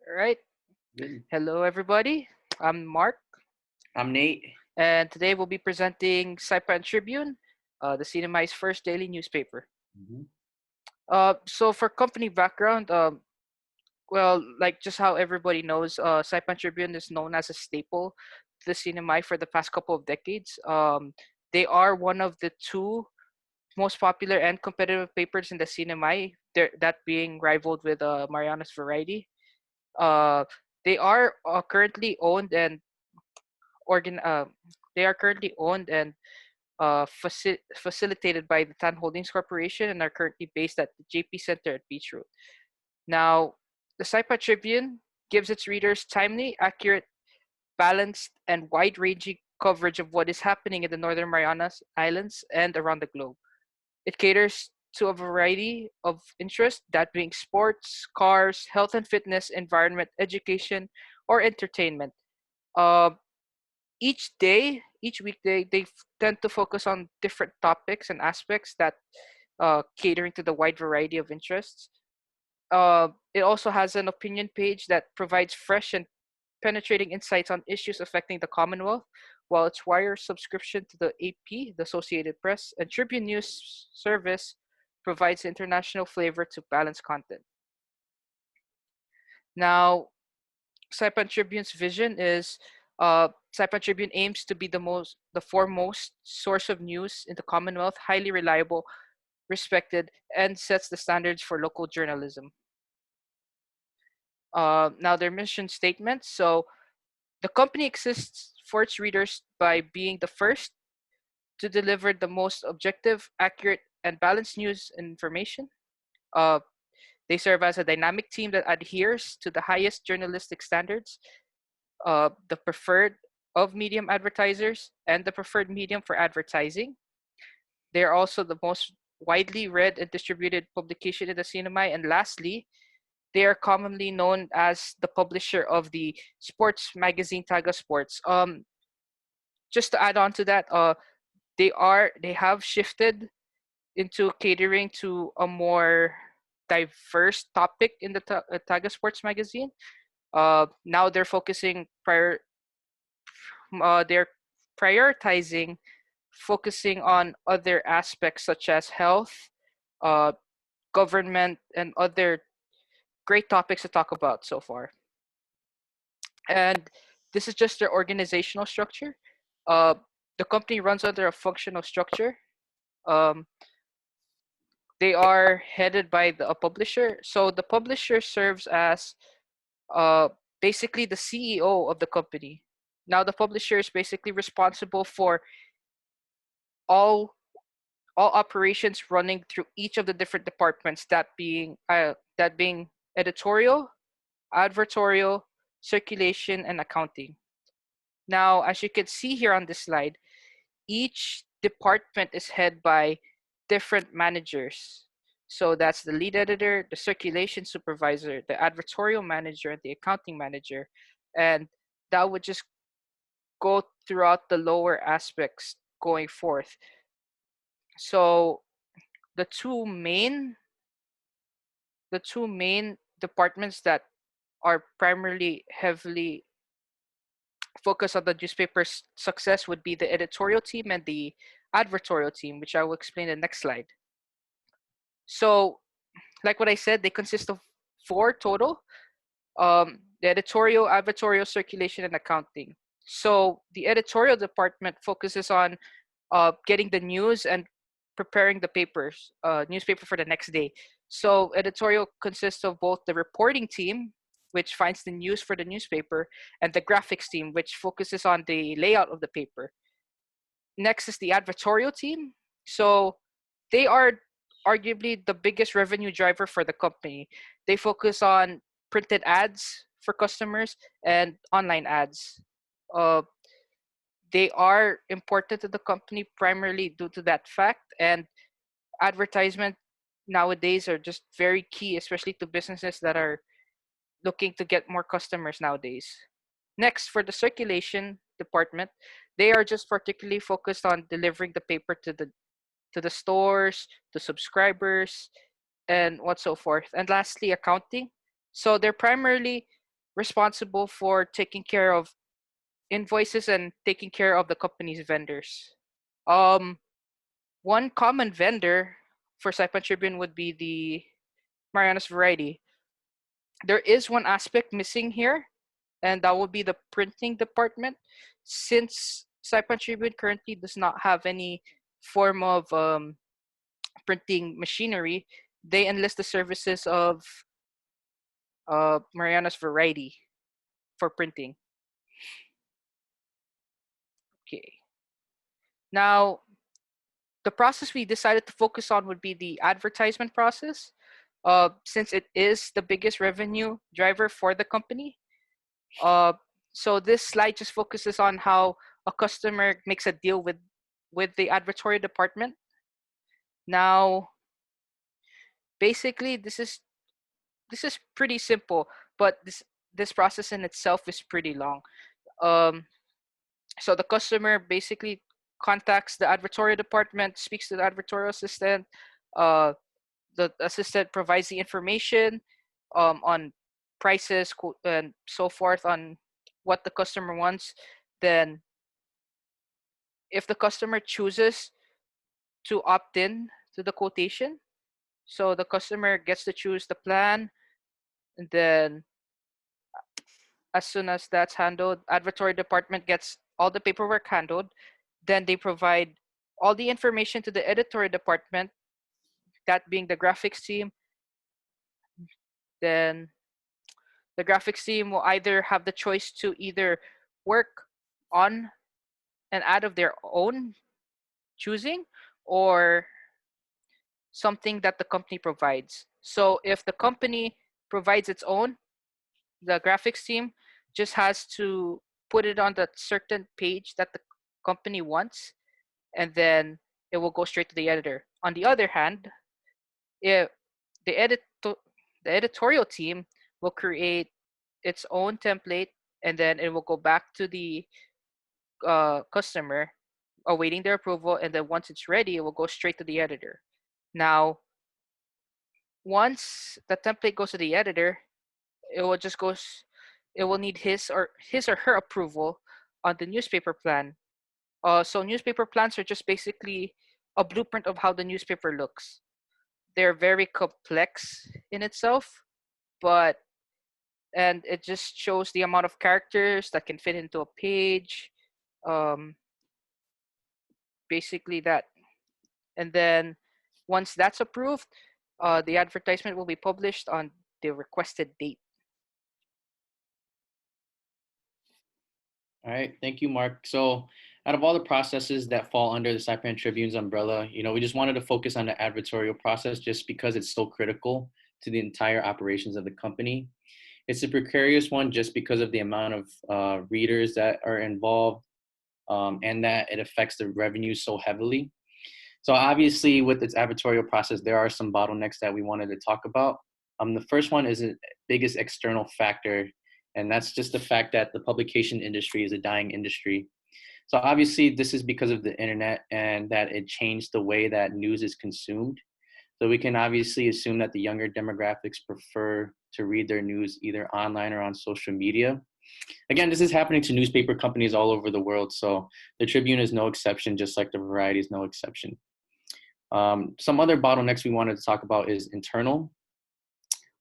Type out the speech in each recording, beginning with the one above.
All right. Good. Hello, everybody. I'm Mark, I'm Nate. and today we'll be presenting Saipan Tribune, the CNMI's first daily newspaper. Mhm. So for company background, like just how everybody knows, Saipan Tribune is known as a staple to the CNMI for the past couple of decades. They are one of the two most popular and competitive papers in the CNMI, that being rivaled with Mariana's Variety. Uh, they are currently owned and organ they are currently owned and facilitated by the Tan Holdings Corporation and are currently based at the JP Center at Beach Road. Now, the Saipa Tribune gives its readers timely, accurate, balanced, and wide-ranging coverage of what is happening in the Northern Marianas Islands and around the globe. It caters to a variety of interests, that being sports, cars, health and fitness, environment, education, or entertainment. Uh, each weekday, tend to focus on different topics and aspects that catering to the wide variety of interests. It also has an opinion page that provides fresh and penetrating insights on issues affecting the Commonwealth, while its wire subscription to the AP, the Associated Press, and Tribune News Service provides international flavor to balanced content. Now, Saipan Tribune's vision is Saipan Tribune aims to be the foremost source of news in the Commonwealth, highly reliable, respected, and sets the standards for local journalism. Now, their mission statement. So, the company exists for its readers by being the first to deliver the most objective, accurate, and balanced news and information. Uh, they serve as a dynamic team that adheres to the highest journalistic standards, the preferred of medium advertisers and the preferred medium for advertising. They are also the most widely read and distributed publication in the CNMI. And lastly, they are commonly known as the publisher of the sports magazine Taga Sports. Just to add on to that, they have shifted into catering to a more diverse topic in the Taga Sports magazine. Now they're prioritizing focusing on other aspects such as health, uh, government, and other great topics to talk about so far. And this is just their organizational structure. Uh, the company runs under a functional structure. Um, they are headed by a publisher. So the publisher serves as uh, basically the CEO of the company. Now the publisher is basically responsible for all all operations running through each of the different departments, that being editorial, advertorial, circulation, and accounting. Now, as you can see here on this slide, each department is headed by different managers. So that's the lead editor, the circulation supervisor, the advertorial manager, and the accounting manager. And that would just go throughout the lower aspects going forth. So the two main the two main departments that are primarily heavily focused on the newspaper's success would be the editorial team and the advertorial team, which I will explain in the next slide. So, like what I said, they consist of four total: the editorial, advertorial, circulation, and accounting. So, the editorial department focuses on getting the news and preparing the newspaper for the next day. So editorial consists of both the reporting team, which finds the news for the newspaper, and the graphics team, which focuses on the layout of the paper. Next is the advertorial team. So they are arguably the biggest revenue driver for the company. They focus on printed ads for customers and online ads. Uh, they are important to the company primarily due to that fact, and advertisement nowadays are just very key, especially to businesses that are looking to get more customers nowadays. Next, for the circulation department, they are just particularly focused on delivering the paper to the stores, to subscribers, and what so forth. And lastly, accounting. So they're primarily responsible for taking care of invoices and taking care of the company's vendors. Um, One common vendor for Saipan Tribune would be the Mariana's Variety. There is one aspect missing here, and that would be the printing department. Since Saipan Tribune currently does not have any form of printing machinery, they enlist the services of Mariana's Variety for printing. Okay. Now, the process we decided to focus on would be the advertisement process, since it is the biggest revenue driver for the company. Uh, so this slide just focuses on how a customer makes a deal with the advertorial department. Now, basically, this is pretty simple, but this process in itself is pretty long. Um, so the customer basically contacts the advertorial department, speaks to the advertorial assistant. Uh, the assistant provides the information on prices and so forth on what the customer wants. Then, if the customer chooses to opt in to the quotation, so the customer gets to choose the plan, and then as soon as that's handled, advertorial department gets all the paperwork handled. Then they provide all the information to the editorial department, that being the graphics team. Then the graphics team will either have the choice to either work on an ad of their own choosing, or something that the company provides. So if the company provides its own, the graphics team just has to put it on the certain page that the company wants, and then it will go straight to the editor. On the other hand, if the the editorial team will create its own template, and then it will go back to the customer awaiting their approval, and then once it's ready, it will go straight to the editor. Now, once the template goes to the editor, it will just goes it will need his or her approval on the newspaper plan. So newspaper plans are just basically a blueprint of how the newspaper looks. They're very complex in itself, but and it just shows the amount of characters that can fit into a page. Um, Basically that. And then once that's approved, the advertisement will be published on the requested date. All right, thank you, Mark. So, out of all the processes that fall under the Saipan Tribune's umbrella, we just wanted to focus on the advertorial process just because it's so critical to the entire operations of the company. It's a precarious one just because of the amount of readers that are involved, and that it affects the revenue so heavily. So obviously, with its advertorial process, there are some bottlenecks that we wanted to talk about. The first one is the biggest external factor, and that's just the fact that the publication industry is a dying industry. So obviously, this is because of the internet and that it changed the way that news is consumed. So we can obviously assume that the younger demographics prefer to read their news either online or on social media. Again, this is happening to newspaper companies all over the world. So the Tribune is no exception, just like the Variety is no exception. Some other bottlenecks we wanted to talk about is internal.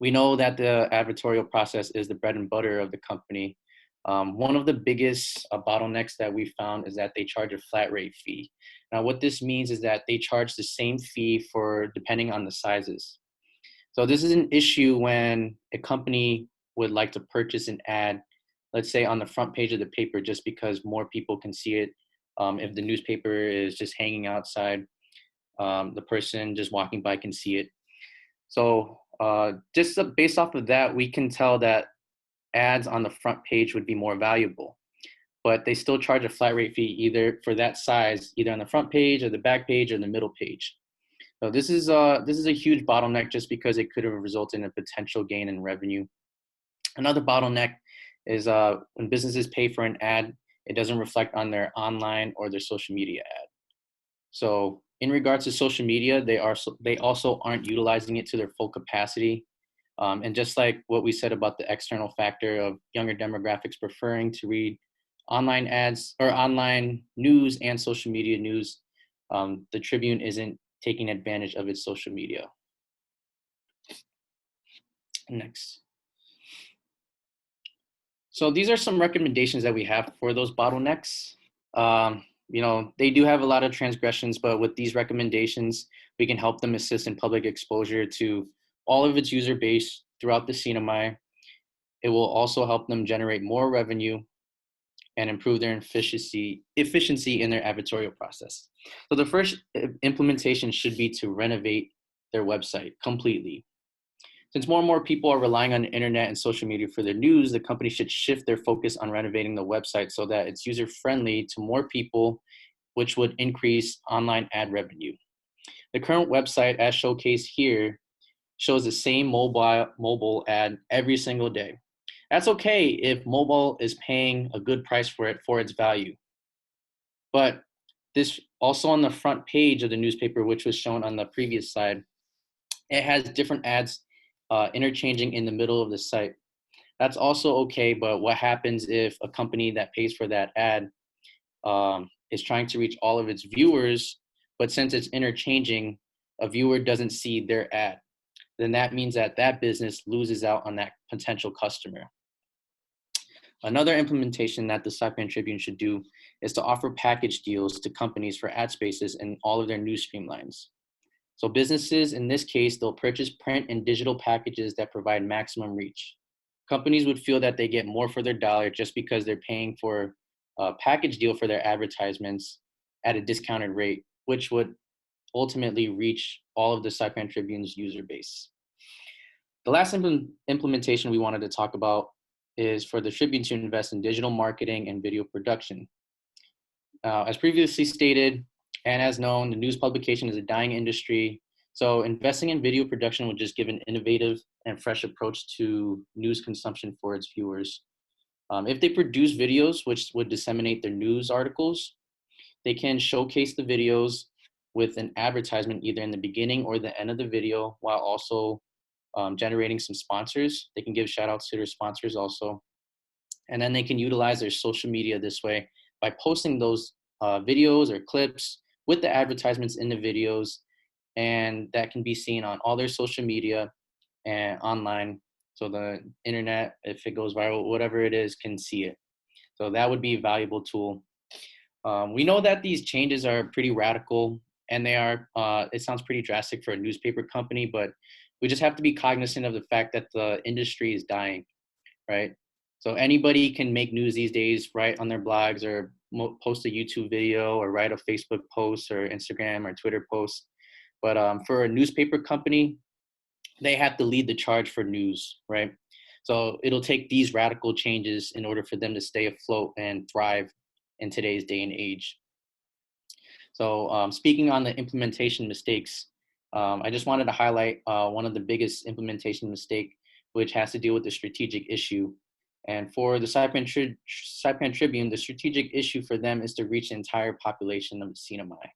We know that the advertorial process is the bread and butter of the company. One of the biggest bottlenecks that we found is that they charge a flat rate fee. Now, what this means is that they charge the same fee for depending on the sizes. So this is an issue when a company would like to purchase an ad, let's say on the front page of the paper, just because more people can see it. If the newspaper is just hanging outside, the person just walking by can see it. So just based off of that, we can tell that ads on the front page would be more valuable, but they still charge a flat rate fee either for that size, either on the front page or the back page or the middle page. So this is a huge bottleneck just because it could have resulted in a potential gain in revenue. Another bottleneck is when businesses pay for an ad, it doesn't reflect on their online or their social media ad. So in regards to social media, they also aren't utilizing it to their full capacity. And just like what we said about the external factor of younger demographics preferring to read online ads or online news and social media news, the Tribune isn't taking advantage of its social media. Next. So these are some recommendations that we have for those bottlenecks. They do have a lot of transgressions, but with these recommendations, we can help them assist in public exposure to all of its user base throughout the CNMI. It will also help them generate more revenue and improve their efficiency in their advertorial process. So the first implementation should be to renovate their website completely. Since more and more people are relying on the internet and social media for their news, the company should shift their focus on renovating the website so that it's user-friendly to more people, which would increase online ad revenue. The current website, as showcased here, shows the same mobile ad every single day. That's okay if mobile is paying a good price for its value. But this also on the front page of the newspaper, which was shown on the previous slide, it has different ads interchanging in the middle of the site. That's also okay, but what happens if a company that pays for that ad is trying to reach all of its viewers, but since it's interchanging, a viewer doesn't see their ad? Then that means that that business loses out on that potential customer. Another implementation that the Saipan Tribune should do is to offer package deals to companies for ad spaces in all of their news streamlines. So businesses, in this case, they'll purchase print and digital packages that provide maximum reach. Companies would feel that they get more for their dollar just because they're paying for a package deal for their advertisements at a discounted rate, which would ultimately reach all of the Saipan Tribune's user base. The last implementation we wanted to talk about is for the Tribune to invest in digital marketing and video production. As previously stated, and as known, the news publication is a dying industry. So investing in video production would just give an innovative and fresh approach to news consumption for its viewers. If they produce videos which would disseminate their news articles, they can showcase the videos with an advertisement either in the beginning or the end of the video, while also generating some sponsors. They can give shout outs to their sponsors also. And then they can utilize their social media this way by posting those videos or clips with the advertisements in the videos. And that can be seen on all their social media and online. So the internet, if it goes viral, whatever it is, can see it. So that would be a valuable tool. We know that these changes are pretty radical and they are, it sounds pretty drastic for a newspaper company, but we just have to be cognizant of the fact that the industry is dying, right? So anybody can make news these days, write on their blogs or post a YouTube video or write a Facebook post or Instagram or Twitter post. But for a newspaper company, they have to lead the charge for news, right? So it'll take these radical changes in order for them to stay afloat and thrive in today's day and age. So speaking on the implementation mistakes, I just wanted to highlight one of the biggest implementation mistake, which has to deal with the strategic issue. And for the Saipan Tribune, the strategic issue for them is to reach the entire population of the CNMI.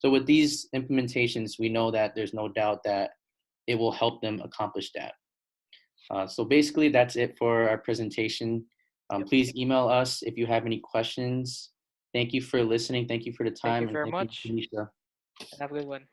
So with these implementations, we know that there's no doubt that it will help them accomplish that. So basically, that's it for our presentation. Please email us if you have any questions. Thank you for listening. Thank you for the Thank time. you And very thank you, much, Tanisha. and have a good one.